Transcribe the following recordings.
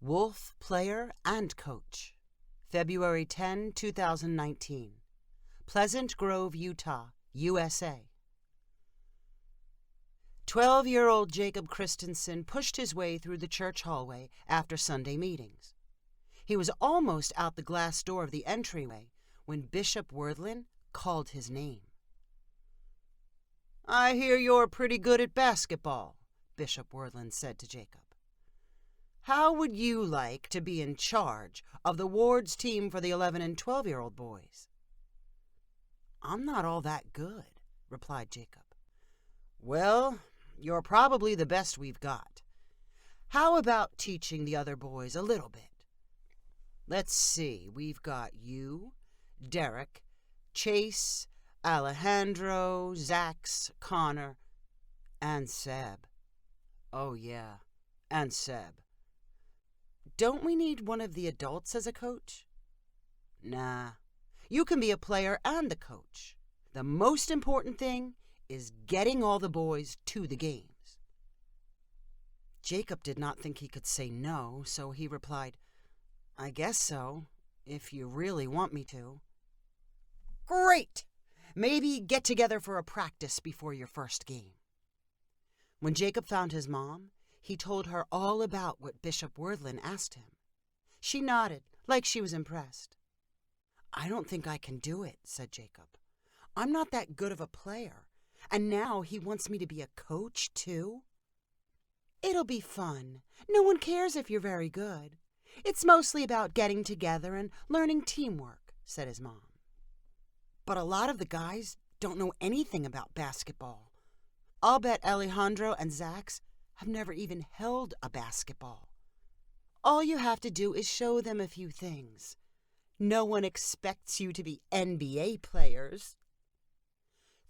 Wolf, player and coach. February 10, 2019. Pleasant Grove, Utah, USA. 12-year-old Jacob Christensen pushed his way through the church hallway after Sunday meetings. He was almost out the glass door of the entryway when Bishop Worthlen called his name. "I hear you're pretty good at basketball," Bishop Worthlen said to Jacob. "How would you like to be in charge of the ward's team for the 11 and 12-year-old boys?" "I'm not all that good," replied Jacob. "Well, you're probably the best we've got. How about teaching the other boys a little bit? Let's see, we've got you, Derek, Chase, Alejandro, Zax, Connor, and Seb. Oh yeah, and Seb. Don't we need one of the adults as a coach?" "Nah, you can be a player and the coach. The most important thing is getting all the boys to the games." Jacob did not think he could say no, so he replied, "I guess so, if you really want me to." "Great! Maybe get together for a practice before your first game." When Jacob found his mom, he told her all about what Bishop Worthlen asked him. She nodded, like she was impressed. "I don't think I can do it," said Jacob. "I'm not that good of a player, and now he wants me to be a coach, too." "It'll be fun. No one cares if you're very good. It's mostly about getting together and learning teamwork," said his mom. "But a lot of the guys don't know anything about basketball. I'll bet Alejandro and Zax have never even held a basketball. All you have to do is show them a few things. No one expects you to be NBA players."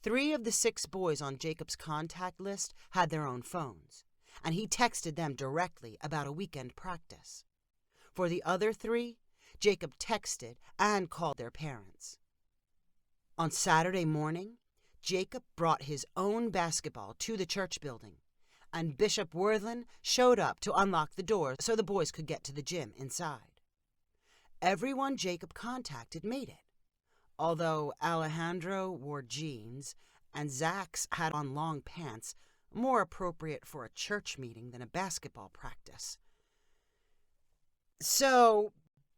3 of the 6 boys on Jacob's contact list had their own phones, and he texted them directly about a weekend practice. For the other 3, Jacob texted and called their parents. On Saturday morning, Jacob brought his own basketball to the church building, and Bishop Worthlen showed up to unlock the door so the boys could get to the gym inside. Everyone Jacob contacted made it, although Alejandro wore jeans and Zax had on long pants, more appropriate for a church meeting than a basketball practice. "So,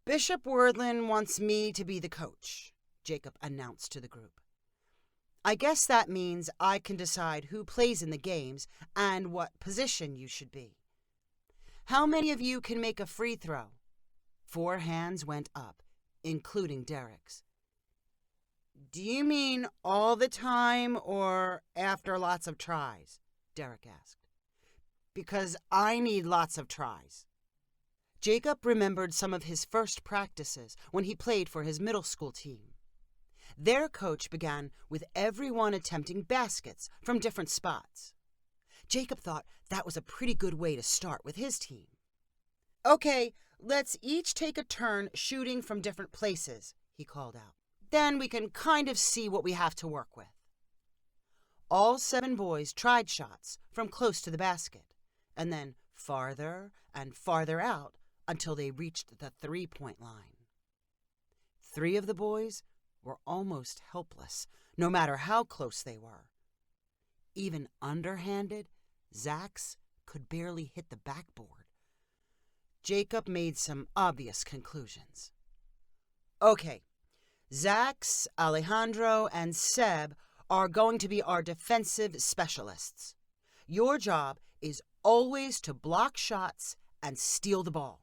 Bishop Worthlen wants me to be the coach," Jacob announced to the group. "I guess that means I can decide who plays in the games and what position you should be. How many of you can make a free throw?" 4 hands went up, including Derek's. "Do you mean all the time or after lots of tries?" Derek asked. "Because I need lots of tries." Jacob remembered some of his first practices when he played for his middle school team. Their coach began with everyone attempting baskets from different spots. Jacob thought that was a pretty good way to start with his team. "Okay, let's each take a turn shooting from different places," he called out. "Then we can kind of see what we have to work with." All 7 boys tried shots from close to the basket, and then farther and farther out until they reached the 3-point line. 3 of the boys were almost helpless, no matter how close they were. Even underhanded, Zax could barely hit the backboard. Jacob made some obvious conclusions. "Okay, Zax, Alejandro, and Seb are going to be our defensive specialists. Your job is always to block shots and steal the ball.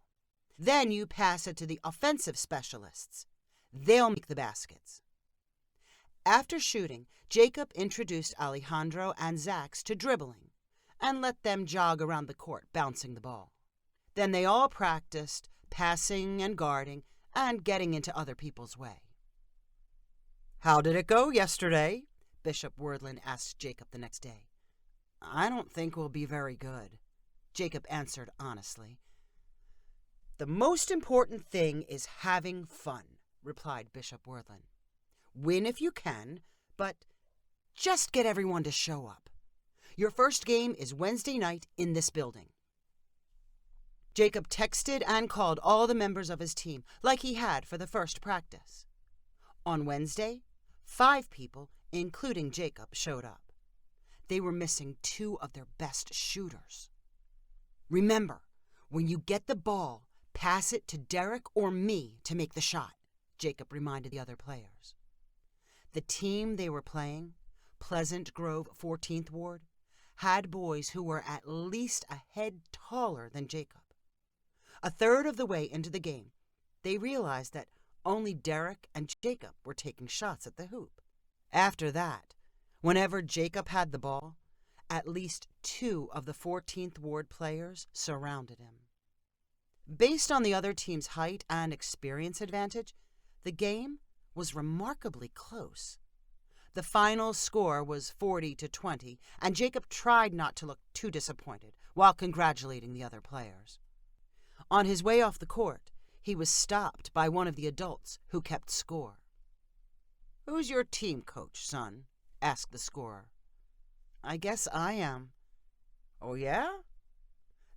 Then you pass it to the offensive specialists. They'll make the baskets." After shooting, Jacob introduced Alejandro and Zax to dribbling and let them jog around the court, bouncing the ball. Then they all practiced passing and guarding and getting into other people's way. "How did it go yesterday?" Bishop Worthlen asked Jacob the next day. "I don't think we'll be very good," Jacob answered honestly. "The most important thing is having fun," replied Bishop Worthlen. "Win if you can, but just get everyone to show up. Your first game is Wednesday night in this building." Jacob texted and called all the members of his team like he had for the first practice. On Wednesday, 5 people, including Jacob, showed up. They were missing 2 of their best shooters. "Remember, when you get the ball, pass it to Derek or me to make the shot," Jacob reminded the other players. The team they were playing, Pleasant Grove 14th Ward, had boys who were at least a head taller than Jacob. A third of the way into the game, they realized that only Derek and Jacob were taking shots at the hoop. After that, whenever Jacob had the ball, at least 2 of the 14th Ward players surrounded him. Based on the other team's height and experience advantage, the game was remarkably close. The final score was 40-20, and Jacob tried not to look too disappointed while congratulating the other players. On his way off the court, he was stopped by one of the adults who kept score. "Who's your team coach, son?" asked the scorer. "I guess I am." "Oh, yeah?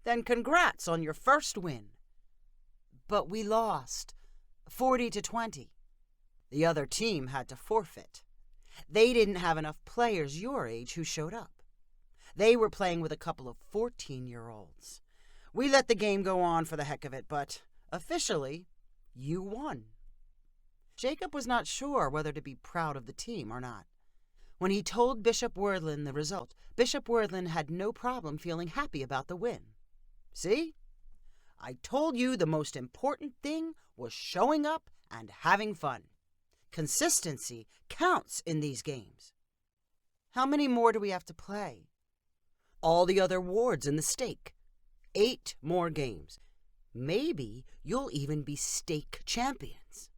Then congrats on your first win." "But we lost, 40-20. The other team had to forfeit. They didn't have enough players your age who showed up. They were playing with a couple of 14-year-olds. We let the game go on for the heck of it, but officially, you won." Jacob was not sure whether to be proud of the team or not. When he told Bishop Wordlin the result, Bishop Wordlin had no problem feeling happy about the win. "See? I told you the most important thing was showing up and having fun. Consistency counts in these games." "How many more do we have to play?" "All the other wards in the stake. 8 more games. Maybe you'll even be stake champions."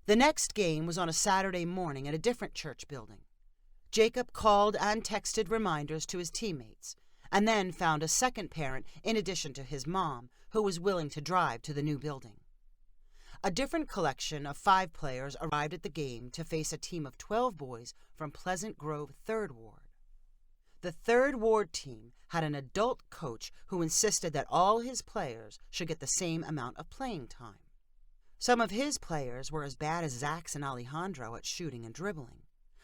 The next game was on a Saturday morning at a different church building. Jacob called and texted reminders to his teammates, and then found a second parent in addition to his mom who was willing to drive to the new building. A different collection of 5 players arrived at the game to face a team of 12 boys from Pleasant Grove 3rd Ward. The 3rd Ward team had an adult coach who insisted that all his players should get the same amount of playing time. Some of his players were as bad as Zach's and Alejandro at shooting and dribbling,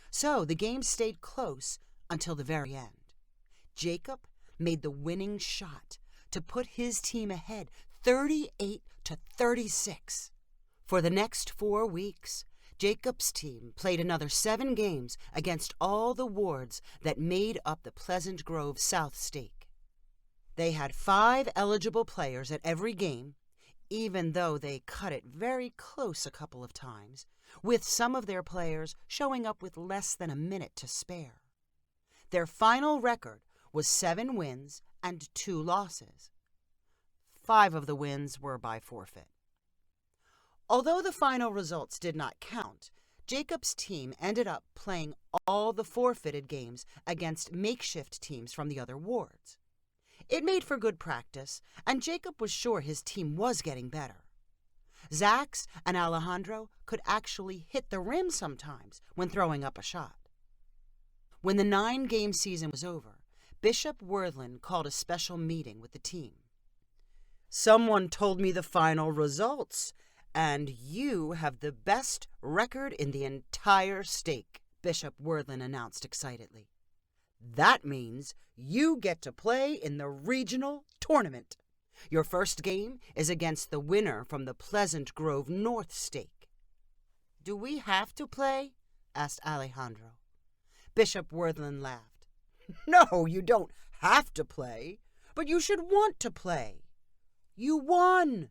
so the game stayed close until the very end. Jacob made the winning shot to put his team ahead 38-36. For the next 4 weeks, Jacob's team played another 7 games against all the wards that made up the Pleasant Grove South Stake. They had 5 eligible players at every game, even though they cut it very close a couple of times, with some of their players showing up with less than a minute to spare. Their final record was 7 wins and 2 losses. 5 of the wins were by forfeit. Although the final results did not count, Jacob's team ended up playing all the forfeited games against makeshift teams from the other wards. It made for good practice, and Jacob was sure his team was getting better. Zach's and Alejandro could actually hit the rim sometimes when throwing up a shot. When the 9-game season was over, Bishop Wordlin called a special meeting with the team. "Someone told me the final results, and you have the best record in the entire stake," Bishop Wordlin announced excitedly. "That means you get to play in the regional tournament. Your first game is against the winner from the Pleasant Grove North Stake." "Do we have to play?" asked Alejandro. Bishop Wordlin laughed. "No, you don't have to play, but you should want to play. You won.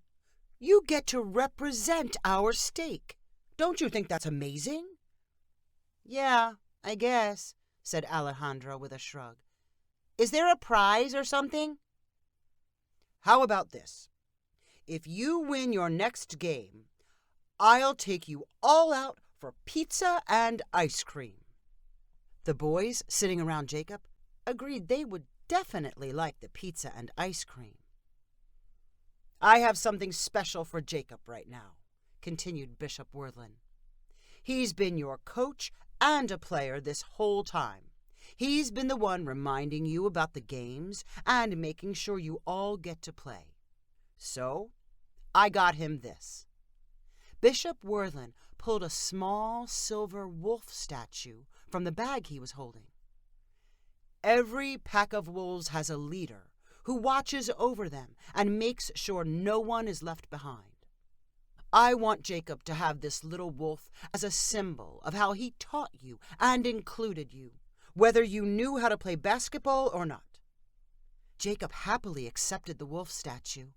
You get to represent our stake. Don't you think that's amazing?" "Yeah, I guess," said Alejandro with a shrug. "Is there a prize or something?" "How about this? If you win your next game, I'll take you all out for pizza and ice cream." The boys sitting around Jacob agreed they would definitely like the pizza and ice cream. "I have something special for Jacob right now," continued Bishop Wordlin. "He's been your coach and a player this whole time. He's been the one reminding you about the games and making sure you all get to play. So I got him this. Bishop Worthlen pulled a small silver wolf statue from the bag he was holding. Every pack of wolves has a leader who watches over them and makes sure no one is left behind. I want Jacob to have this little wolf as a symbol of how he taught you and included you, whether you knew how to play basketball or not. Jacob happily accepted the wolf statue.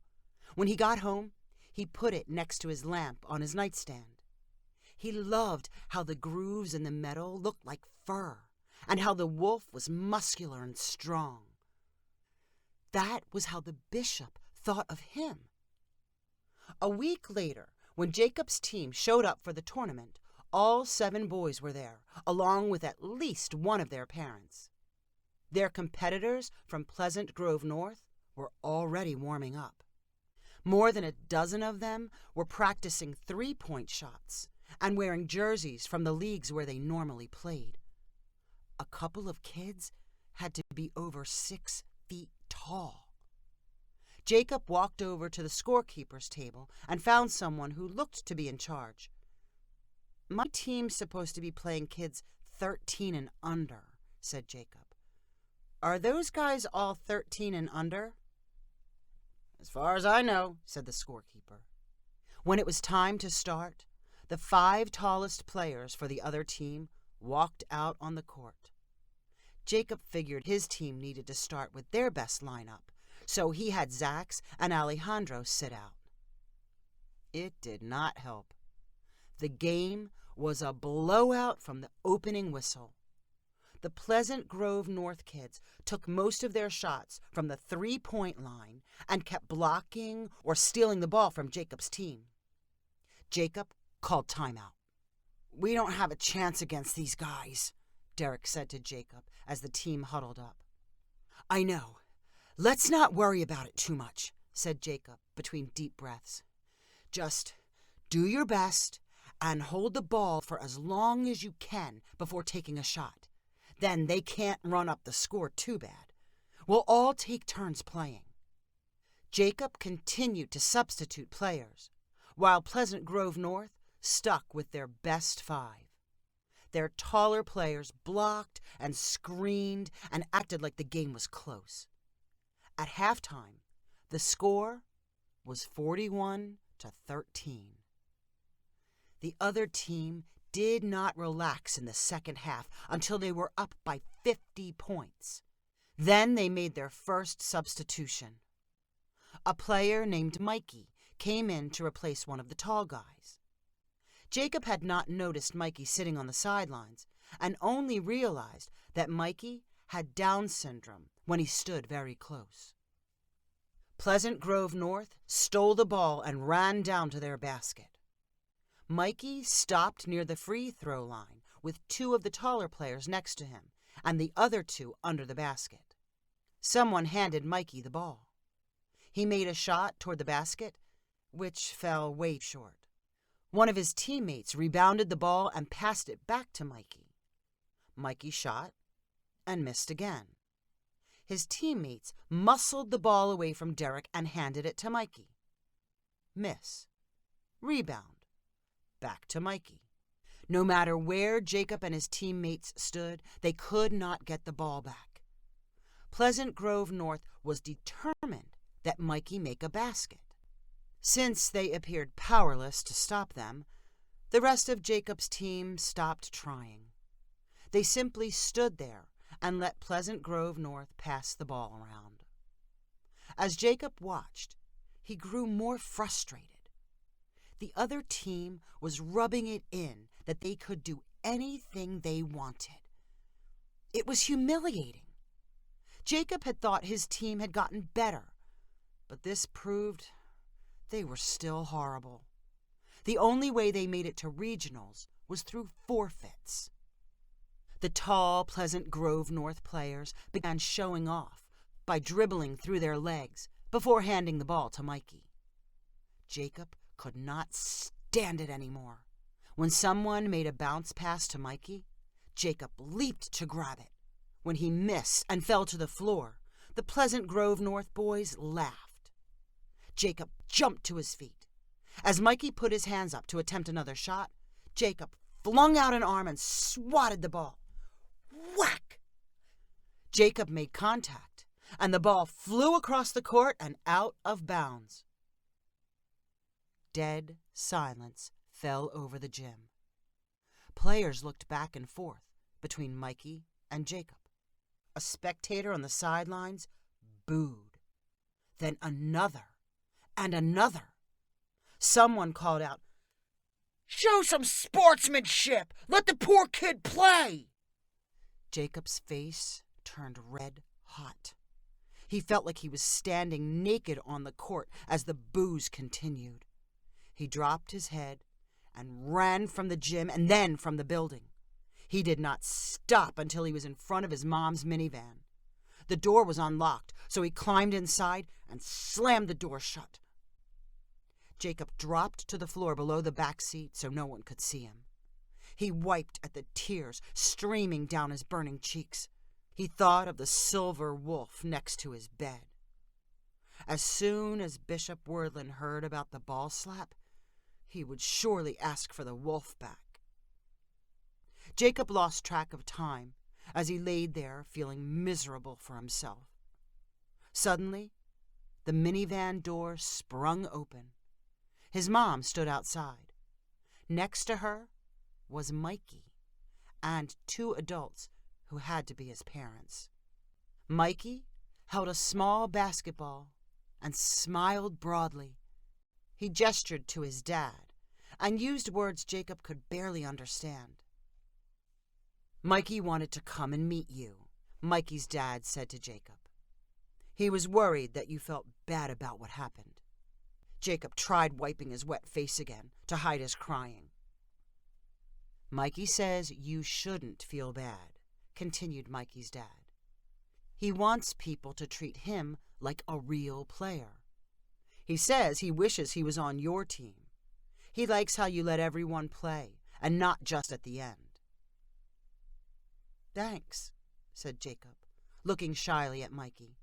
When he got home, he put it next to his lamp on his nightstand. He loved how the grooves in the metal looked like fur and how the wolf was muscular and strong. That was how the bishop thought of him. A week later, when Jacob's team showed up for the tournament, all 7 boys were there, along with at least one of their parents. Their competitors from Pleasant Grove North were already warming up. More than a dozen of them were practicing 3-point shots and wearing jerseys from the leagues where they normally played. A couple of kids had to be over 6 feet tall. Jacob walked over to the scorekeeper's table and found someone who looked to be in charge. "My team's supposed to be playing kids 13 and under," said Jacob. "Are those guys all 13 and under?" "As far as I know," said the scorekeeper. When it was time to start, the 5 tallest players for the other team walked out on the court. Jacob figured his team needed to start with their best lineup, so he had Zach's and Alejandro sit out. It did not help. The game was a blowout from the opening whistle. The Pleasant Grove North kids took most of their shots from the 3-point line and kept blocking or stealing the ball from Jacob's team. Jacob called timeout. "We don't have a chance against these guys," Derek said to Jacob as the team huddled up. "I know. Let's not worry about it too much," said Jacob between deep breaths. "Just do your best and hold the ball for as long as you can before taking a shot. Then they can't run up the score too bad. We'll all take turns playing." Jacob continued to substitute players, while Pleasant Grove North stuck with their best 5. Their taller players blocked and screened and acted like the game was close. At halftime, the score was 41-13. The other team did not relax in the second half until they were up by 50 points. Then they made their first substitution. A player named Mikey came in to replace one of the tall guys. Jacob had not noticed Mikey sitting on the sidelines and only realized that Mikey had Down syndrome when he stood very close. Pleasant Grove North stole the ball and ran down to their basket. Mikey stopped near the free throw line with 2 of the taller players next to him and the other 2 under the basket. Someone handed Mikey the ball. He made a shot toward the basket, which fell way short. One of his teammates rebounded the ball and passed it back to Mikey. Mikey shot and missed again. His teammates muscled the ball away from Derek and handed it to Mikey. Miss. Rebound. Back to Mikey. No matter where Jacob and his teammates stood, they could not get the ball back. Pleasant Grove North was determined that Mikey make a basket. Since they appeared powerless to stop them, the rest of Jacob's team stopped trying. They simply stood there and let Pleasant Grove North pass the ball around. As Jacob watched, he grew more frustrated. The other team was rubbing it in that they could do anything they wanted. It was humiliating. Jacob had thought his team had gotten better, but this proved they were still horrible. The only way they made it to regionals was through forfeits. The tall Pleasant Grove North players began showing off by dribbling through their legs before handing the ball to Mikey. Jacob could not stand it anymore. When someone made a bounce pass to Mikey, Jacob leaped to grab it. When he missed and fell to the floor, the Pleasant Grove North boys laughed. Jacob jumped to his feet. As Mikey put his hands up to attempt another shot, Jacob flung out an arm and swatted the ball. Whack! Jacob made contact, and the ball flew across the court and out of bounds. Dead silence fell over the gym. Players looked back and forth between Mikey and Jacob. A spectator on the sidelines booed. Then another and another. Someone called out, "Show some sportsmanship! Let the poor kid play!" Jacob's face turned red hot. He felt like he was standing naked on the court as the boos continued. He dropped his head and ran from the gym and then from the building. He did not stop until he was in front of his mom's minivan. The door was unlocked, so he climbed inside and slammed the door shut. Jacob dropped to the floor below the back seat so no one could see him. He wiped at the tears streaming down his burning cheeks. He thought of the silver wolf next to his bed. As soon as Bishop Wordlin heard about the ball slap, he would surely ask for the wolf back. Jacob lost track of time as he laid there feeling miserable for himself. Suddenly, the minivan door sprung open. His mom stood outside. Next to her was Mikey and two adults who had to be his parents. Mikey held a small basketball and smiled broadly. He gestured to his dad and used words Jacob could barely understand. "Mikey wanted to come and meet you," Mikey's dad said to Jacob. "He was worried that you felt bad about what happened." Jacob tried wiping his wet face again to hide his crying. "Mikey says you shouldn't feel bad," continued Mikey's dad. "He wants people to treat him like a real player. He says he wishes he was on your team. He likes how you let everyone play, and not just at the end." "Thanks," said Jacob, looking shyly at Mikey.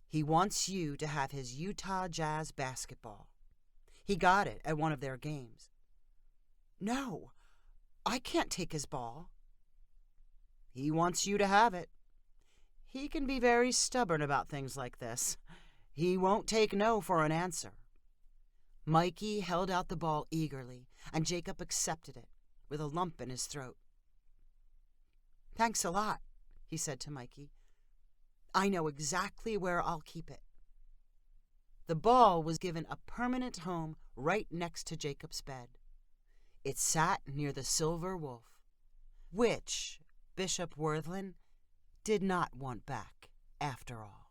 "He wants you to have his Utah Jazz basketball. He got it at one of their games." "No, I can't take his ball." "He wants you to have it. He can be very stubborn about things like this. He won't take no for an answer." Mikey held out the ball eagerly, and Jacob accepted it with a lump in his throat. "Thanks a lot," he said to Mikey. "I know exactly where I'll keep it." The ball was given a permanent home right next to Jacob's bed. It sat near the silver wolf, which Bishop Worthlin did not want back after all.